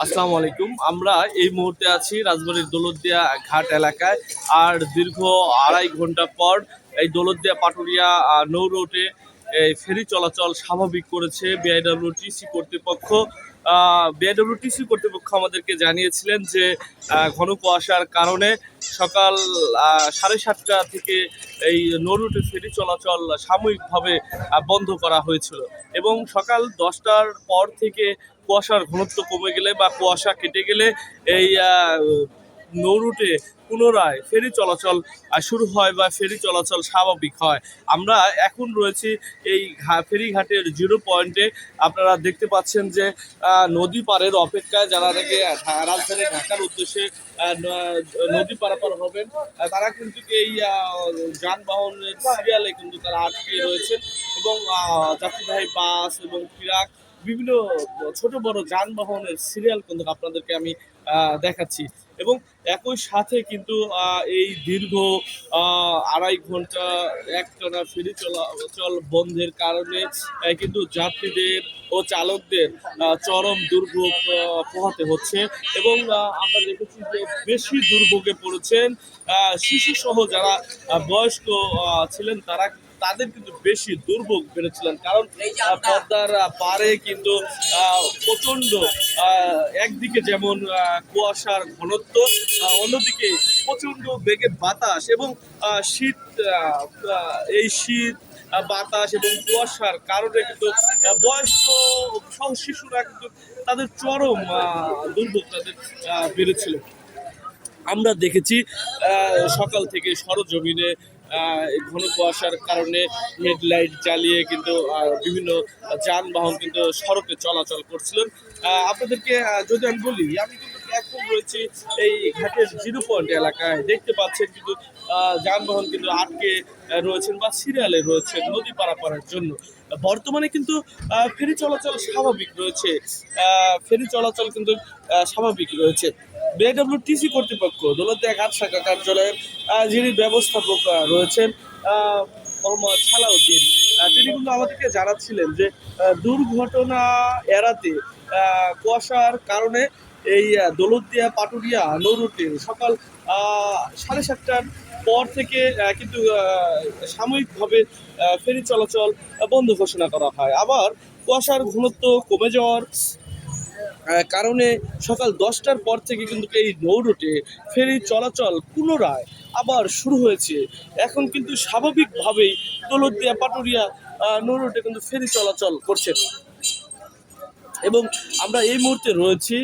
আসসালামু আলাইকুম। আমরা এই মুহূর্তে আছি রাজবাড়ীর দৌলতদিয়া ঘাট এলাকায়। আর দীর্ঘ ২.৫ ঘন্টা পর এই দৌলতদিয়া পাটুরিয়া নৌ রুটে এই ফেরি চলাচল স্বাভাবিক করেছে বিআইডব্লিউটিসি কর্তৃপক্ষ। বিআইডব্লিউটিসি কর্তৃপক্ষ আমাদেরকে জানিয়েছিলেন যে ঘন কুয়াশার কারণে সকাল 7:30টা থেকে এই নৌ রুটে ফেরি চলাচল সাময়িকভাবে বন্ধ করা হয়েছিল এবং সকাল 10টার পর থেকে কুয়াশার ঘনত্ব কমে গেলে বা কুয়াশা কেটে গেলে এই নৌ রুটে পুনরায় ফেরি চলাচল শুরু হয় বা ফেরি চলাচল স্বাভাবিক হয়। আমরা এখন রয়েছি এই ফেরিঘাটের জিরো পয়েন্টে। আপনারা দেখতে পাচ্ছেন যে নদী পারের অপেক্ষায় যারা নাকি রাজধানী ঢাকার উদ্দেশ্যে নদী পারাপার হবেন তারা কিন্তু এই যানবাহনের সিরিয়ালে কিন্তু তারা আটকে রয়েছেন এবং যাত্রীবাহী বাস এবং ট্রাক বিভিন্ন ছোট বড় যানবাহনের সিরিয়াল কিন্তু আপনাদেরকে আমি দেখাচ্ছি এবং একই সাথে কিন্তু এই দীর্ঘ ২.৫ ঘন্টা একটানা ফেরি চলাচল বন্ধের কারণে কিন্তু যাত্রীদের ও চালকদের চরম দুর্ভোগ পোহাতে হচ্ছে এবং আমরা দেখেছি যে বেশি দুর্ভোগে পড়েছেন শিশু সহ যারা বয়স্ক ছিলেন তাদের কিন্তু বেশি দুর্ভোগ বেড়েছিলেন, কারণ পদ্মার পারে কিন্তু প্রচণ্ড একদিকে যেমন কুয়াশার ঘনত্ব, অন্যদিকে প্রচণ্ড বেগে বাতাস এবং শীত। এই শীত বাতাস এবং কুয়াশার কারণে কিন্তু বয়স্ক সহ শিশুরা কিন্তু তাদের চরম দুর্ভোগ তাদের বেড়েছিল। আমরা দেখেছি সকাল থেকে সরজমিনে ঘন কুয়াশার কারণে হেডলাইট জ্বালিয়ে কিন্তু বিভিন্ন যানবাহন কিন্তু সড়কে চলাচল করছিলেন। আপনাদেরকে যদি আমি বলি, আমি কিন্তু এখন রয়েছি এই ঘাটের জিরো পয়েন্ট এলাকায়। দেখতে পাচ্ছেন কিন্তু যানবাহন কিন্তু আটকে রয়েছেন বা সিরিয়ালে রয়েছেন নদী পারাপারের জন্য। বর্তমানে কিন্তু ফেরি চলাচল স্বাভাবিক রয়েছে, ফেরি চলাচল কিন্তু স্বাভাবিক রয়েছে। বিআইডব্লিউটিসি কর্তৃপক্ষ দৌলতদিয়া ঘাট শাখা কার্যালয়ের যিনি ব্যবস্থাপক রয়েছেন মোহাম্মদ সালাউদ্দিন, তিনি কিন্তু আমাদেরকে জানাচ্ছিলেন যে দুর্ঘটনা এড়াতে কুয়াশার কারণে এই দৌলতদিয়া পাটুরিয়া নৌ রুটে সকাল 7:30টার পর থেকে কিন্তু সাময়িকভাবে ফেরি চলাচল বন্ধ ঘোষণা করা হয়। আবার কুয়াশার ঘনত্ব কমে যাওয়ার কারণে সকাল 10টার পর থেকে কিন্তু এই নৌ রুটে ফেরি চলাচল পুনরায় আবার শুরু হয়েছে। এখন কিন্তু স্বাভাবিকভাবেই দৌলতদিয়া পাটুরিয়া নৌ রুটে কিন্তু ফেরি চলাচল করছে এবং আমরা এই মুহূর্তে রয়েছি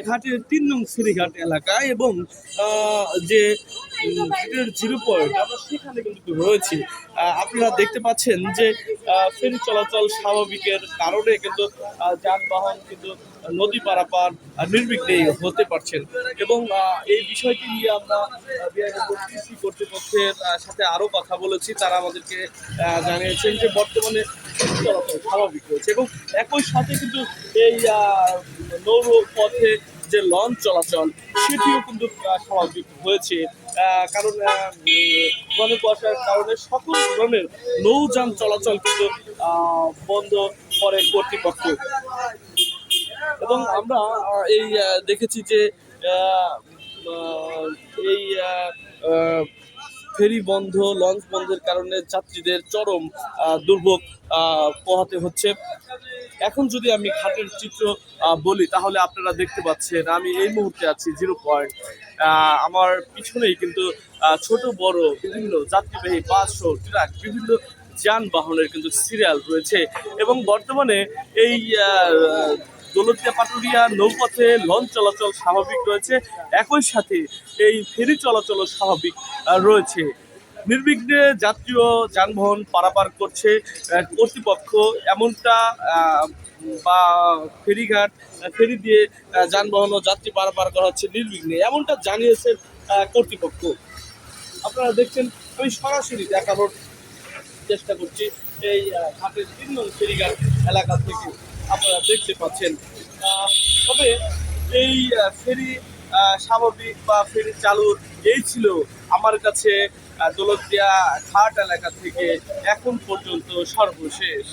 ঘাটের 3 নং ফেরিঘাট এলাকায় এবং যে ঘাটের জিরো পয়েন্ট আমরা সেখানে কিন্তু রয়েছি। আপনারা দেখতে পাচ্ছেন যে ফেরি চলাচল স্বাভাবিকের কারণে কিন্তু যানবাহন কিন্তু নদী পারাপার নির্বিঘ্নে হতে পারছেন এবং এই বিষয়টি নিয়ে আমরা বিআইডব্লিউটিসি কর্তৃপক্ষের সাথে আরও কথা বলেছি। তারা আমাদেরকে জানিয়েছেন যে বর্তমানে চলাচল স্বাভাবিক রয়েছে এবং একই সাথে কিন্তু এই নৌর পথে যে লঞ্চ চলাচল সেটিও কিন্তু স্বাভাবিক হয়েছে, কারণ ঘন কুয়াশার কারণে সকল ধরনের নৌযান চলাচল কিন্তু বন্ধ করে কর্তৃপক্ষ এবং আমরা এই দেখেছি যে এই ফেরি বন্ধ, লঞ্চ বন্ধের কারণে যাত্রীদের চরম দুর্ভোগ পোহাতে হচ্ছে। এখন যদি আমি ঘাটের চিত্র বলি তাহলে আপনারা দেখতে পাচ্ছেন আমি এই মুহূর্তে আছি জিরো পয়েন্ট। আমার পিছনেই কিন্তু ছোট বড় বিভিন্ন যাত্রীবাহী বাস ও ট্রাক বিভিন্ন যানবাহনের কিন্তু সিরিয়াল রয়েছে এবং বর্তমানে এই দৌলতদিয়া পাটুরিয়া নৌপথে লঞ্চ চলাচল স্বাভাবিক রয়েছে, একই সাথে এই ফেরি চলাচলও স্বাভাবিক রয়েছে। নির্বিঘ্নে যাত্রী ও যানবাহন পারাপার করছে কর্তৃপক্ষ, এমনটা বা ফেরি দিয়ে যানবাহন ও যাত্রী পারাপার করা হচ্ছে নির্বিঘ্নে, এমনটা জানিয়েছেন কর্তৃপক্ষ। আপনারা দেখছেন আমি সরাসরি দেখানোর চেষ্টা করছি এই ঘাটের 3 নং ফেরিঘাট এলাকা থেকে আপনারা দেখতে পাচ্ছেন। তবে এই ফেরি স্বাভাবিক বা ফেরি চালুর এই ছিল আমার কাছে দৌলতদিয়া ঘাট এলাকা থেকে এখন পর্যন্ত সর্বশেষ।